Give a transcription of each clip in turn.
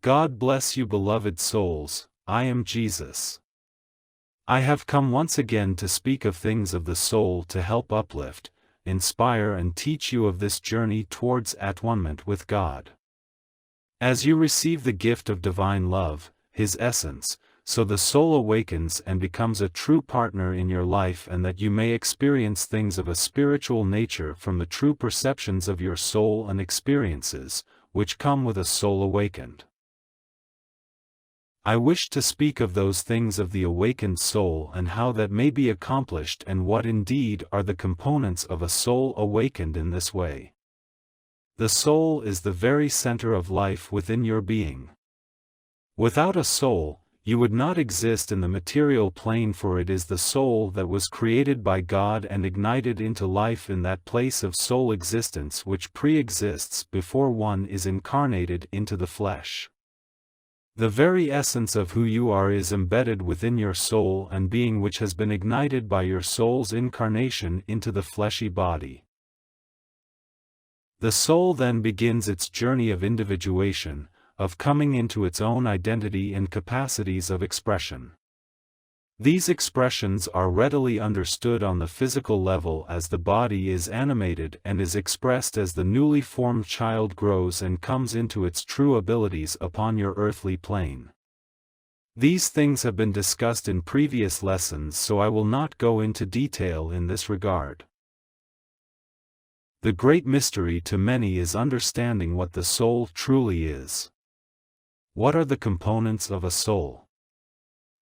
God bless you, beloved souls. I am Jesus. I have come once again to speak of things of the soul to help uplift, inspire and teach you of this journey towards at-one-ment with God. As you receive the gift of divine love, His essence, so the soul awakens and becomes a true partner in your life, and that you may experience things of a spiritual nature from the true perceptions of your soul and experiences, which come with a soul awakened. I wish to speak of those things of the awakened soul and how that may be accomplished, and what indeed are the components of a soul awakened in this way. The soul is the very center of life within your being. Without a soul, you would not exist in the material plane, for it is the soul that was created by God and ignited into life in that place of soul existence which pre-exists before one is incarnated into the flesh. The very essence of who you are is embedded within your soul and being, which has been ignited by your soul's incarnation into the fleshy body. The soul then begins its journey of individuation, of coming into its own identity and capacities of expression. These expressions are readily understood on the physical level as the body is animated and is expressed as the newly formed child grows and comes into its true abilities upon your earthly plane. These things have been discussed in previous lessons, so I will not go into detail in this regard. The great mystery to many is understanding what the soul truly is. What are the components of a soul?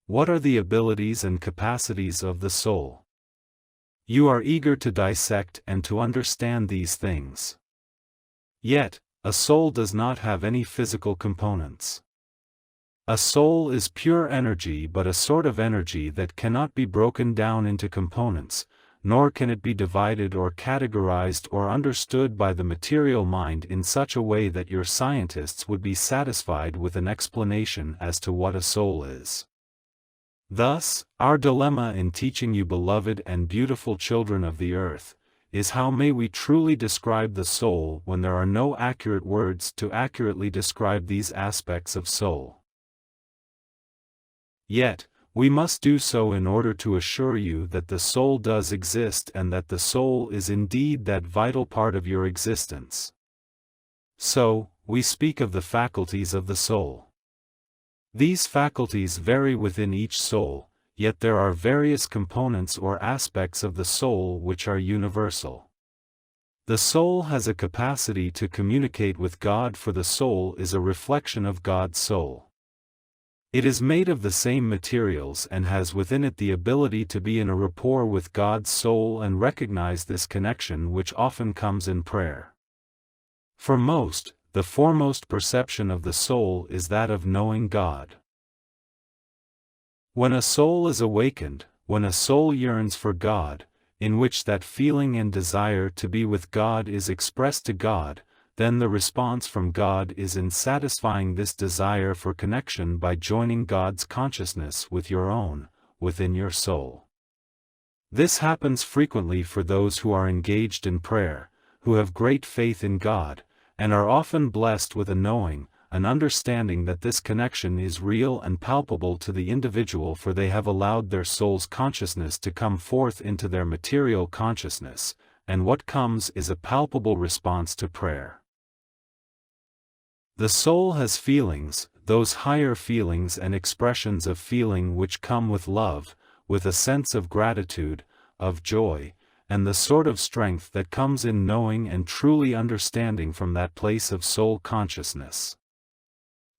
What are the abilities and capacities of the soul? You are eager to dissect and to understand these things. Yet, a soul does not have any physical components. A soul is pure energy, but a sort of energy that cannot be broken down into components, nor can it be divided or categorized or understood by the material mind in such a way that your scientists would be satisfied with an explanation as to what a soul is. Thus, our dilemma in teaching you, beloved and beautiful children of the earth, is how may we truly describe the soul when there are no accurate words to accurately describe these aspects of soul. Yet, we must do so in order to assure you that the soul does exist and that the soul is indeed that vital part of your existence. So, we speak of the faculties of the soul. These faculties vary within each soul, yet there are various components or aspects of the soul which are universal. The soul has a capacity to communicate with God, for the soul is a reflection of God's soul. It is made of the same materials and has within it the ability to be in a rapport with God's soul and recognize this connection, which often comes in prayer. For most, the foremost perception of the soul is that of knowing God. When a soul is awakened, when a soul yearns for God, in which that feeling and desire to be with God is expressed to God, then the response from God is in satisfying this desire for connection by joining God's consciousness with your own, within your soul. This happens frequently for those who are engaged in prayer, who have great faith in God, and are often blessed with a knowing, an understanding that this connection is real and palpable to the individual, for they have allowed their soul's consciousness to come forth into their material consciousness, and what comes is a palpable response to prayer. The soul has feelings, those higher feelings and expressions of feeling which come with love, with a sense of gratitude, of joy, and the sort of strength that comes in knowing and truly understanding from that place of soul consciousness.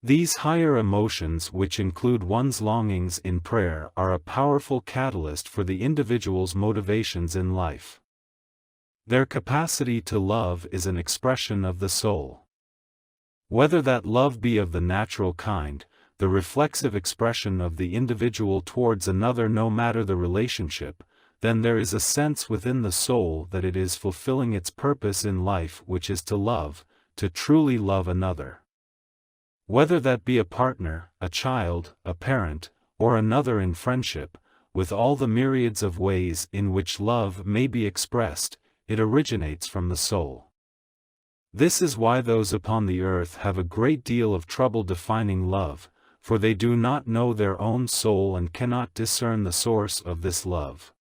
These higher emotions, which include one's longings in prayer, are a powerful catalyst for the individual's motivations in life. Their capacity to love is an expression of the soul. Whether that love be of the natural kind, the reflexive expression of the individual towards another, no matter the relationship, then there is a sense within the soul that it is fulfilling its purpose in life, which is to love, to truly love another. Whether that be a partner, a child, a parent, or another in friendship, with all the myriads of ways in which love may be expressed, it originates from the soul. This is why those upon the earth have a great deal of trouble defining love, for they do not know their own soul and cannot discern the source of this love.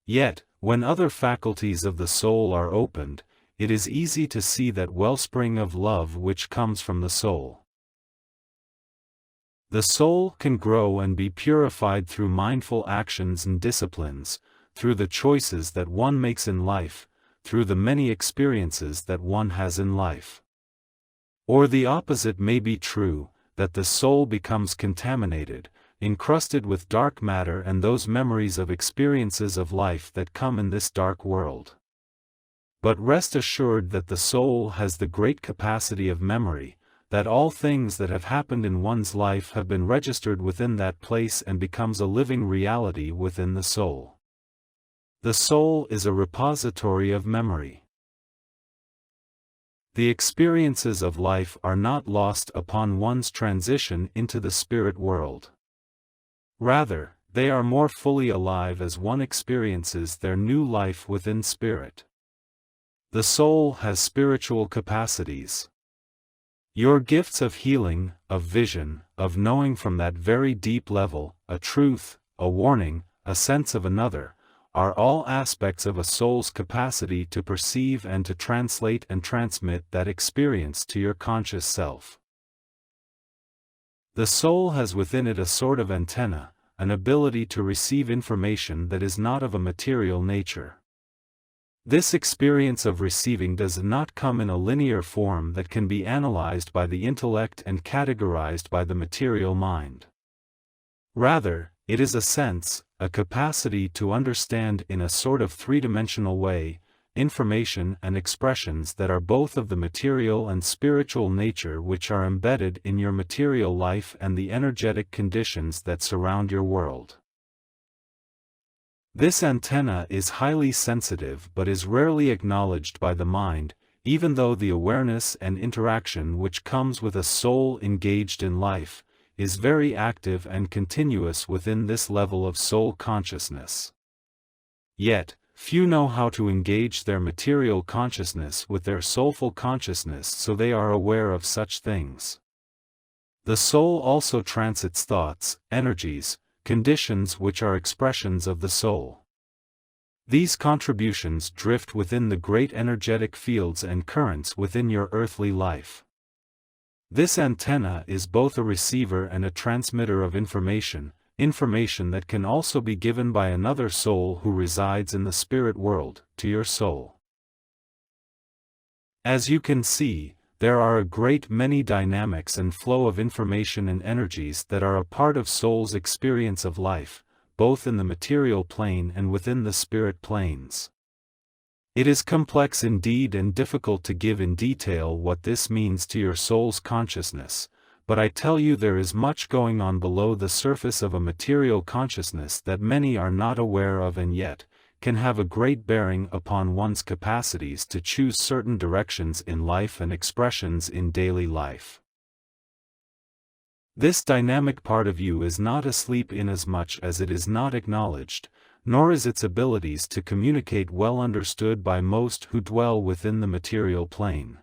Yet, when other faculties of the soul are opened, it is easy to see that wellspring of love which comes from the soul. The soul can grow and be purified through mindful actions and disciplines, through the choices that one makes in life, through the many experiences that one has in life. Or the opposite may be true, that the soul becomes contaminated, encrusted with dark matter and those memories of experiences of life that come in this dark world. But rest assured that the soul has the great capacity of memory, that all things that have happened in one's life have been registered within that place and becomes a living reality within the soul. The soul is a repository of memory. The experiences of life are not lost upon one's transition into the spirit world. Rather, they are more fully alive as one experiences their new life within spirit. The soul has spiritual capacities. Your gifts of healing, of vision, of knowing from that very deep level, a truth, a warning, a sense of another, are all aspects of a soul's capacity to perceive and to translate and transmit that experience to your conscious self. The soul has within it a sort of antenna, an ability to receive information that is not of a material nature. This experience of receiving does not come in a linear form that can be analyzed by the intellect and categorized by the material mind. Rather, it is a sense, a capacity to understand in a sort of three-dimensional way, information and expressions that are both of the material and spiritual nature which are embedded in your material life and the energetic conditions that surround your world. This antenna is highly sensitive but is rarely acknowledged by the mind, even though the awareness and interaction which comes with a soul engaged in life is very active and continuous within this level of soul consciousness. Yet, few know how to engage their material consciousness with their soulful consciousness, so they are aware of such things. The soul also transits thoughts, energies, conditions which are expressions of the soul. These contributions drift within the great energetic fields and currents within your earthly life. This antenna is both a receiver and a transmitter of information that can also be given by another soul who resides in the spirit world, to your soul. As you can see, there are a great many dynamics and flow of information and energies that are a part of soul's experience of life, both in the material plane and within the spirit planes. It is complex indeed and difficult to give in detail what this means to your soul's consciousness, but I tell you there is much going on below the surface of a material consciousness that many are not aware of and yet can have a great bearing upon one's capacities to choose certain directions in life and expressions in daily life. This dynamic part of you is not asleep inasmuch as it is not acknowledged, nor is its abilities to communicate well understood by most who dwell within the material plane.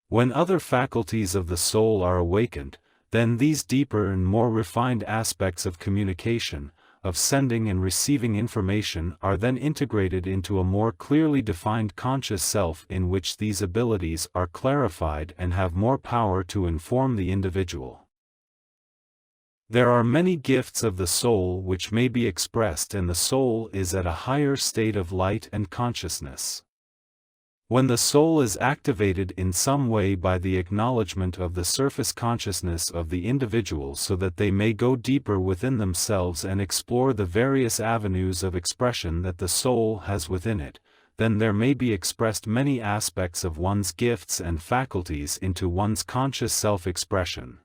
When other faculties of the soul are awakened, then these deeper and more refined aspects of communication, of sending and receiving information are then integrated into a more clearly defined conscious self in which these abilities are clarified and have more power to inform the individual. There are many gifts of the soul which may be expressed, and the soul is at a higher state of light and consciousness. When the soul is activated in some way by the acknowledgement of the surface consciousness of the individual so that they may go deeper within themselves and explore the various avenues of expression that the soul has within it, then there may be expressed many aspects of one's gifts and faculties into one's conscious self-expression.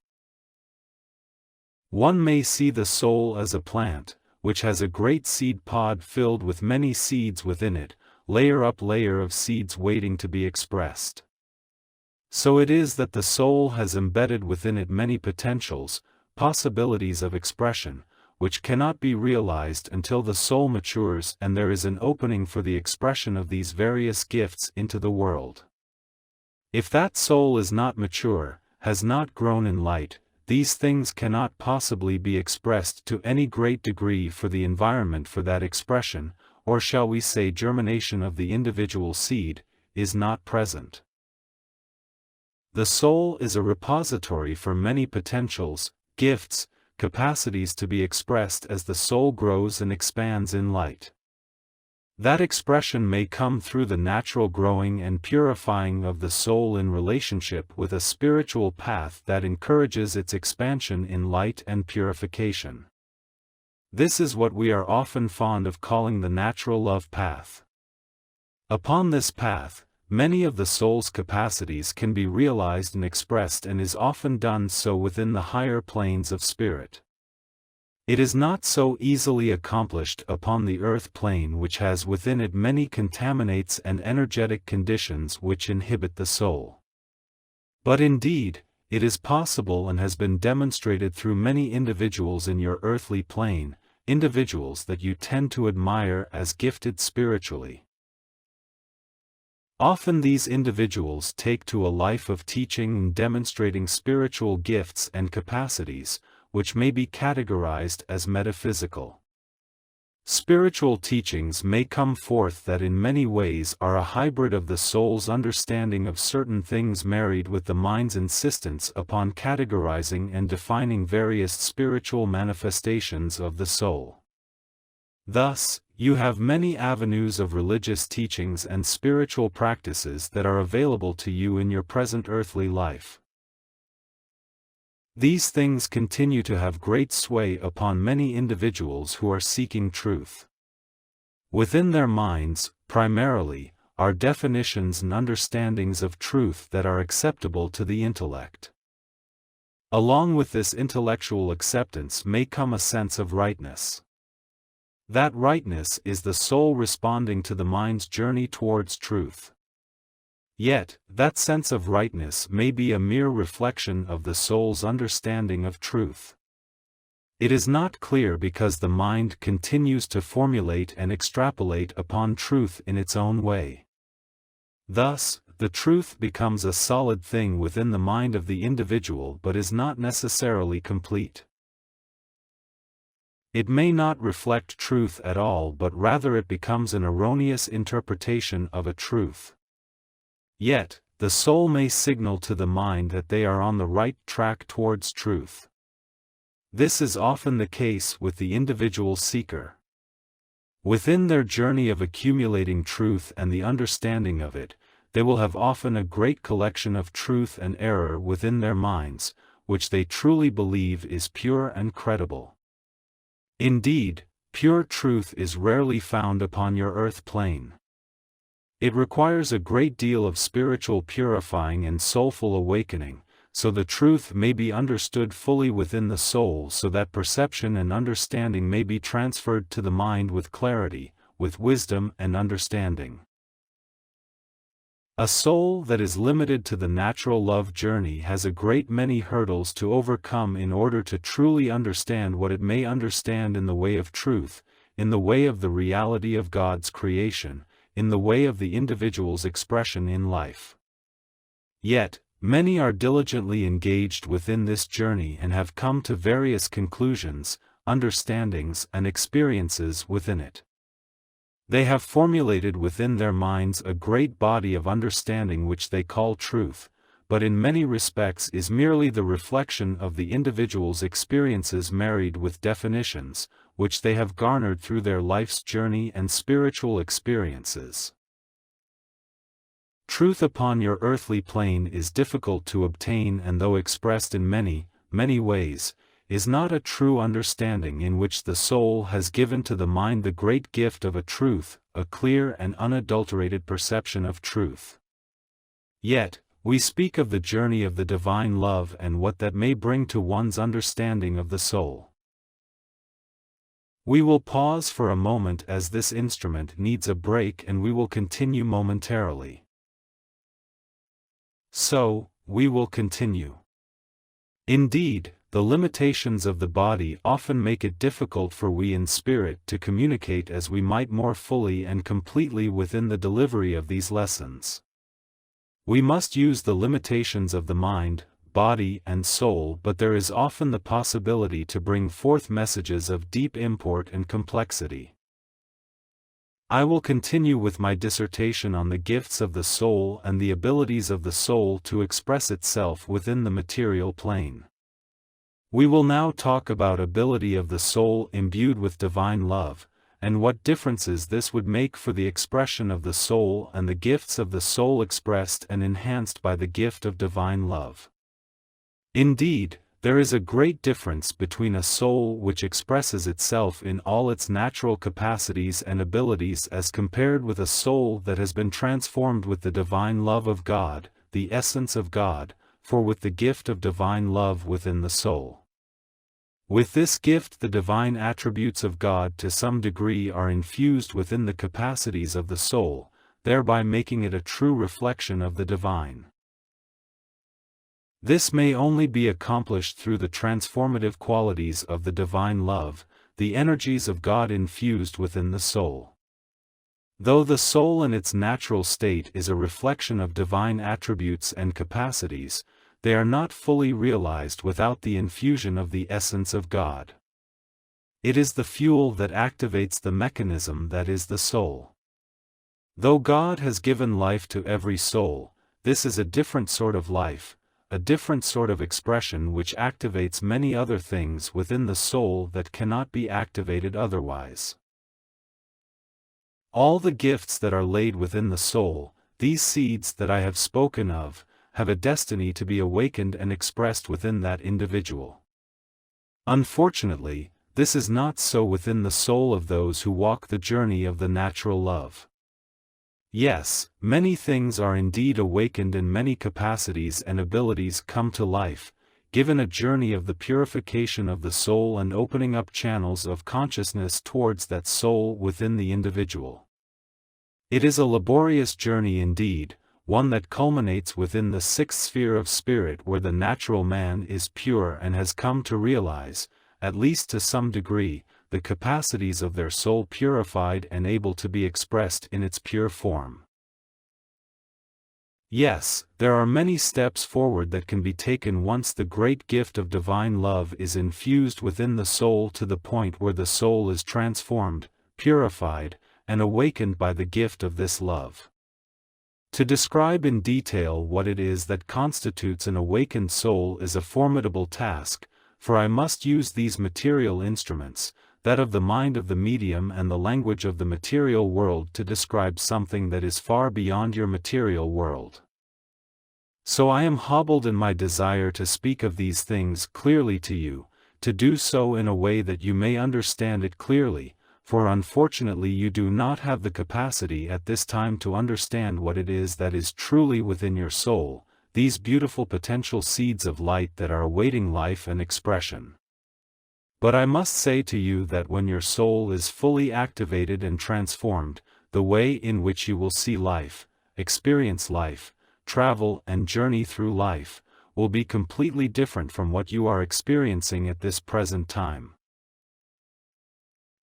One may see the soul as a plant, which has a great seed pod filled with many seeds within it, layer up layer of seeds waiting to be expressed. So it is that the soul has embedded within it many potentials, possibilities of expression, which cannot be realized until the soul matures and there is an opening for the expression of these various gifts into the world. If that soul is not mature, has not grown in light, these things cannot possibly be expressed to any great degree, for the environment for that expression, or shall we say germination of the individual seed, is not present. The soul is a repository for many potentials, gifts, capacities to be expressed as the soul grows and expands in light. That expression may come through the natural growing and purifying of the soul in relationship with a spiritual path that encourages its expansion in light and purification. This is what we are often fond of calling the natural love path. Upon this path, many of the soul's capacities can be realized and expressed, and is often done so within the higher planes of spirit. It is not so easily accomplished upon the earth plane, which has within it many contaminates and energetic conditions which inhibit the soul. But indeed, it is possible and has been demonstrated through many individuals in your earthly plane, individuals that you tend to admire as gifted spiritually. Often these individuals take to a life of teaching and demonstrating spiritual gifts and capacities, which may be categorized as metaphysical. Spiritual teachings may come forth that in many ways are a hybrid of the soul's understanding of certain things married with the mind's insistence upon categorizing and defining various spiritual manifestations of the soul. Thus, you have many avenues of religious teachings and spiritual practices that are available to you in your present earthly life. These things continue to have great sway upon many individuals who are seeking truth. Within their minds, primarily, are definitions and understandings of truth that are acceptable to the intellect. Along with this intellectual acceptance may come a sense of rightness. That rightness is the soul responding to the mind's journey towards truth. Yet, that sense of rightness may be a mere reflection of the soul's understanding of truth. It is not clear because the mind continues to formulate and extrapolate upon truth in its own way. Thus, the truth becomes a solid thing within the mind of the individual but is not necessarily complete. It may not reflect truth at all, but rather it becomes an erroneous interpretation of a truth. Yet, the soul may signal to the mind that they are on the right track towards truth. This is often the case with the individual seeker. Within their journey of accumulating truth and the understanding of it, they will have often a great collection of truth and error within their minds, which they truly believe is pure and credible. Indeed, pure truth is rarely found upon your earth plane. It requires a great deal of spiritual purifying and soulful awakening, so the truth may be understood fully within the soul, so that perception and understanding may be transferred to the mind with clarity, with wisdom and understanding. A soul that is limited to the natural love journey has a great many hurdles to overcome in order to truly understand what it may understand in the way of truth, in the way of the reality of God's creation, in the way of the individual's expression in life. Yet, many are diligently engaged within this journey and have come to various conclusions, understandings and experiences within it. They have formulated within their minds a great body of understanding which they call truth, but in many respects is merely the reflection of the individual's experiences married with definitions, which they have garnered through their life's journey and spiritual experiences. Truth upon your earthly plane is difficult to obtain, and though expressed in many, many ways, is not a true understanding in which the soul has given to the mind the great gift of a truth, a clear and unadulterated perception of truth. Yet, we speak of the journey of the divine love and what that may bring to one's understanding of the soul. We will pause for a moment as this instrument needs a break, and we will continue momentarily. So, we will continue. Indeed, the limitations of the body often make it difficult for we in spirit to communicate as we might more fully and completely within the delivery of these lessons. We must use the limitations of the mind, body and soul, but there is often the possibility to bring forth messages of deep import and complexity. I will continue with my dissertation on the gifts of the soul and the abilities of the soul to express itself within the material plane. We will now talk about ability of the soul imbued with divine love, and what differences this would make for the expression of the soul and the gifts of the soul expressed and enhanced by the gift of divine love. Indeed, there is a great difference between a soul which expresses itself in all its natural capacities and abilities as compared with a soul that has been transformed with the divine love of God, the essence of God, for with the gift of divine love within the soul. With this gift the divine attributes of God to some degree are infused within the capacities of the soul, thereby making it a true reflection of the divine. This may only be accomplished through the transformative qualities of the divine love, the energies of God infused within the soul. Though the soul in its natural state is a reflection of divine attributes and capacities, they are not fully realized without the infusion of the essence of God. It is the fuel that activates the mechanism that is the soul. Though God has given life to every soul, this is a different sort of life, a different sort of expression which activates many other things within the soul that cannot be activated otherwise. All the gifts that are laid within the soul, these seeds that I have spoken of, have a destiny to be awakened and expressed within that individual. Unfortunately, this is not so within the soul of those who walk the journey of the natural love. Yes, many things are indeed awakened and many capacities and abilities come to life, given a journey of the purification of the soul and opening up channels of consciousness towards that soul within the individual. It is a laborious journey indeed, one that culminates within the sixth sphere of spirit where the natural man is pure and has come to realize, at least to some degree, the capacities of their soul purified and able to be expressed in its pure form. Yes, there are many steps forward that can be taken once the great gift of divine love is infused within the soul to the point where the soul is transformed, purified, and awakened by the gift of this love. To describe in detail what it is that constitutes an awakened soul is a formidable task, for I must use these material instruments, that of the mind of the medium and the language of the material world to describe something that is far beyond your material world. So I am hobbled in my desire to speak of these things clearly to you, to do so in a way that you may understand it clearly, for unfortunately you do not have the capacity at this time to understand what it is that is truly within your soul, these beautiful potential seeds of light that are awaiting life and expression. But I must say to you that when your soul is fully activated and transformed, the way in which you will see life, experience life, travel and journey through life, will be completely different from what you are experiencing at this present time.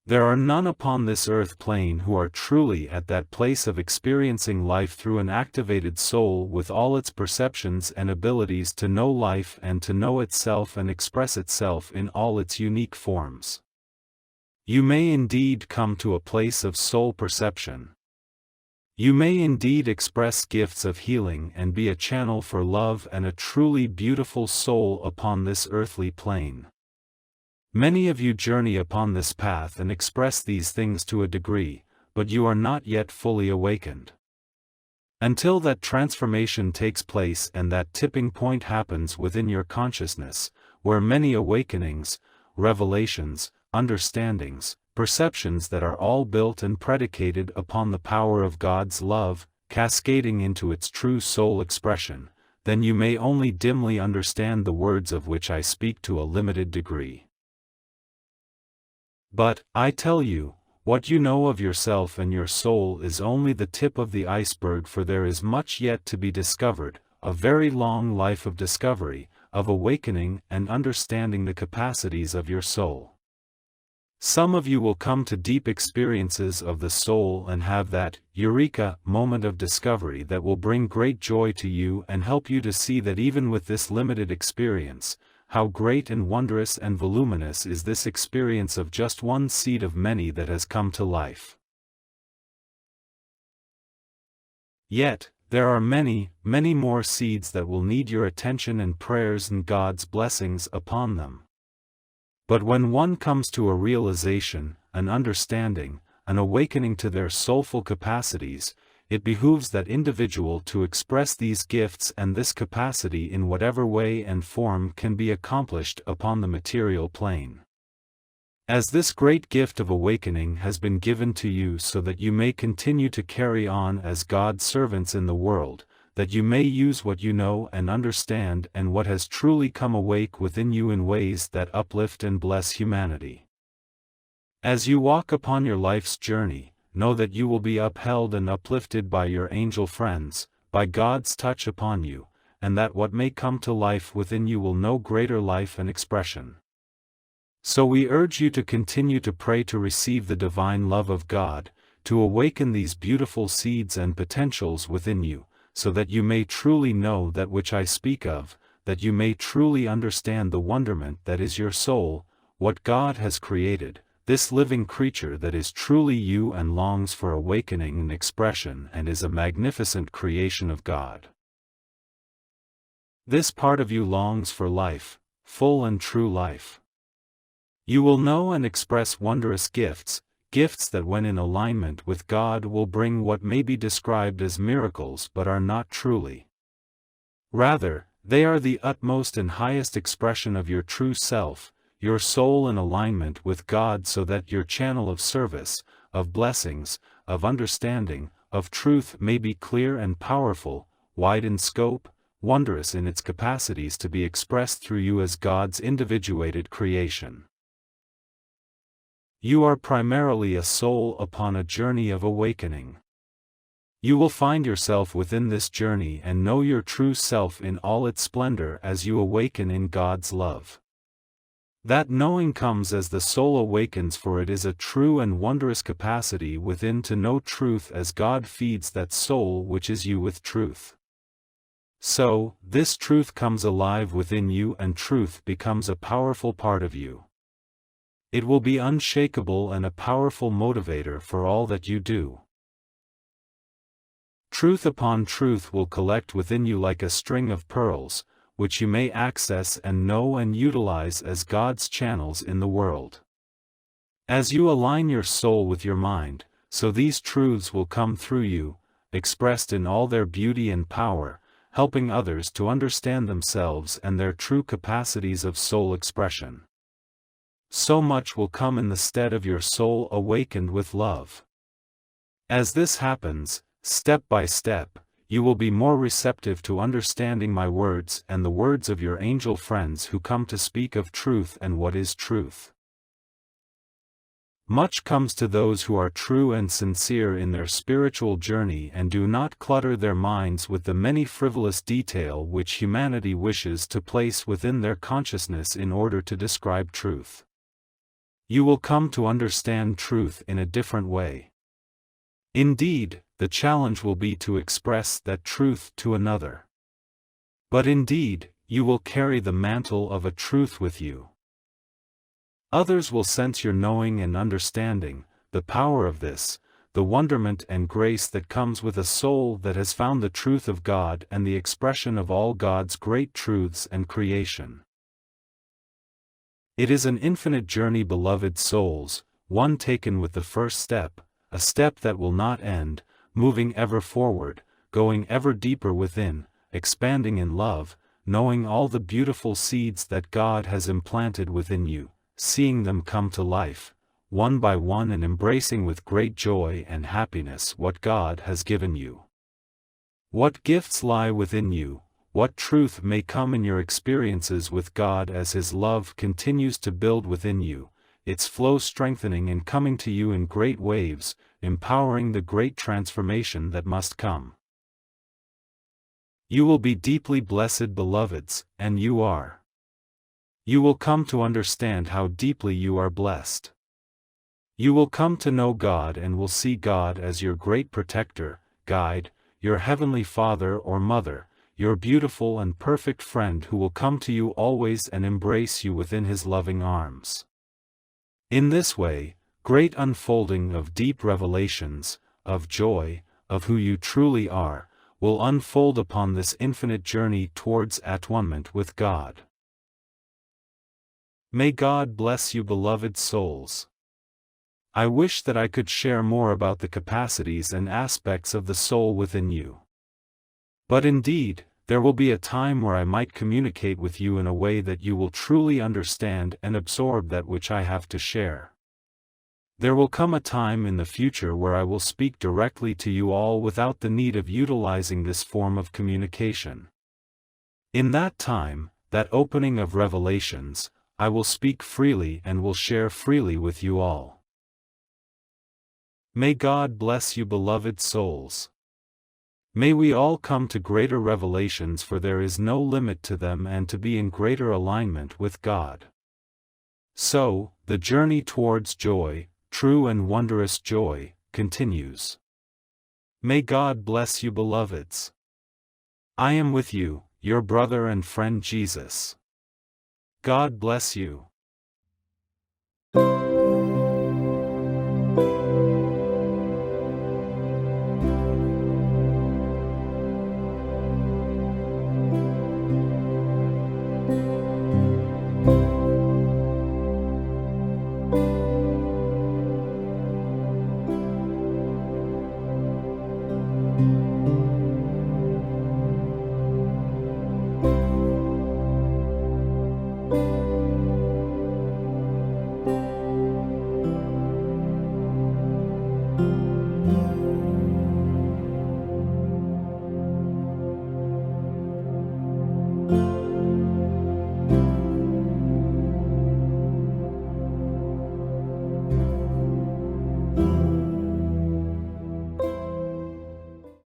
There are none upon this earth plane who are truly at that place of experiencing life through an activated soul with all its perceptions and abilities to know life and to know itself and express itself in all its unique forms. You may indeed come to a place of soul perception. You may indeed express gifts of healing and be a channel for love and a truly beautiful soul upon this earthly plane. Many of you journey upon this path and express these things to a degree, but you are not yet fully awakened. Until that transformation takes place and that tipping point happens within your consciousness, where many awakenings, revelations, understandings, perceptions that are all built and predicated upon the power of God's love, cascading into its true soul expression, then you may only dimly understand the words of which I speak to a limited degree. But, I tell you, what you know of yourself and your soul is only the tip of the iceberg, for there is much yet to be discovered, a very long life of discovery, of awakening and understanding the capacities of your soul. Some of you will come to deep experiences of the soul and have that eureka moment of discovery that will bring great joy to you and help you to see that even with this limited experience, how great and wondrous and voluminous is this experience of just one seed of many that has come to life. Yet, there are many, many more seeds that will need your attention and prayers and God's blessings upon them. But when one comes to a realization, an understanding, an awakening to their soulful capacities, it behooves that individual to express these gifts and this capacity in whatever way and form can be accomplished upon the material plane. As this great gift of awakening has been given to you so that you may continue to carry on as God's servants in the world, that you may use what you know and understand and what has truly come awake within you in ways that uplift and bless humanity. As you walk upon your life's journey, know that you will be upheld and uplifted by your angel friends, by God's touch upon you, and that what may come to life within you will know greater life and expression. So we urge you to continue to pray to receive the divine love of God, to awaken these beautiful seeds and potentials within you, so that you may truly know that which I speak of, that you may truly understand the wonderment that is your soul, what God has created, this living creature that is truly you and longs for awakening and expression and is a magnificent creation of God. This part of you longs for life, full and true life. You will know and express wondrous gifts, gifts that when in alignment with God will bring what may be described as miracles but are not truly. Rather, they are the utmost and highest expression of your true self, your soul in alignment with God so that your channel of service, of blessings, of understanding, of truth may be clear and powerful, wide in scope, wondrous in its capacities to be expressed through you as God's individuated creation. You are primarily a soul upon a journey of awakening. You will find yourself within this journey and know your true self in all its splendor as you awaken in God's love. That knowing comes as the soul awakens, for it is a true and wondrous capacity within to know truth as God feeds that soul which is you with truth. So, this truth comes alive within you and truth becomes a powerful part of you. It will be unshakable and a powerful motivator for all that you do. Truth upon truth will collect within you like a string of pearls, which you may access and know and utilize as God's channels in the world. As you align your soul with your mind, so these truths will come through you, expressed in all their beauty and power, helping others to understand themselves and their true capacities of soul expression. So much will come in the stead of your soul awakened with love. As this happens, step by step, you will be more receptive to understanding my words and the words of your angel friends who come to speak of truth and what is truth. Much comes to those who are true and sincere in their spiritual journey and do not clutter their minds with the many frivolous detail which humanity wishes to place within their consciousness in order to describe truth. You will come to understand truth in a different way. Indeed, the challenge will be to express that truth to another. But indeed, you will carry the mantle of a truth with you. Others will sense your knowing and understanding, the power of this, the wonderment and grace that comes with a soul that has found the truth of God and the expression of all God's great truths and creation. It is an infinite journey, beloved souls, one taken with the first step, a step that will not end, moving ever forward, going ever deeper within, expanding in love, knowing all the beautiful seeds that God has implanted within you, seeing them come to life, one by one, and embracing with great joy and happiness what God has given you. What gifts lie within you, what truth may come in your experiences with God as His love continues to build within you, its flow strengthening and coming to you in great waves, empowering the great transformation that must come. You will be deeply blessed, beloveds, and you are. You will come to understand how deeply you are blessed. You will come to know God and will see God as your great protector, guide, your heavenly Father or Mother, your beautiful and perfect friend who will come to you always and embrace you within his loving arms. In this way, great unfolding of deep revelations, of joy, of who you truly are, will unfold upon this infinite journey towards at-one-ment with God. May God bless you, beloved souls. I wish that I could share more about the capacities and aspects of the soul within you. But indeed, there will be a time where I might communicate with you in a way that you will truly understand and absorb that which I have to share. There will come a time in the future where I will speak directly to you all without the need of utilizing this form of communication. In that time, that opening of revelations, I will speak freely and will share freely with you all. May God bless you, beloved souls. May we all come to greater revelations, for there is no limit to them, and to be in greater alignment with God. So, the journey towards joy, true and wondrous joy, continues. May God bless you, beloveds. I am with you, your brother and friend Jesus. God bless you.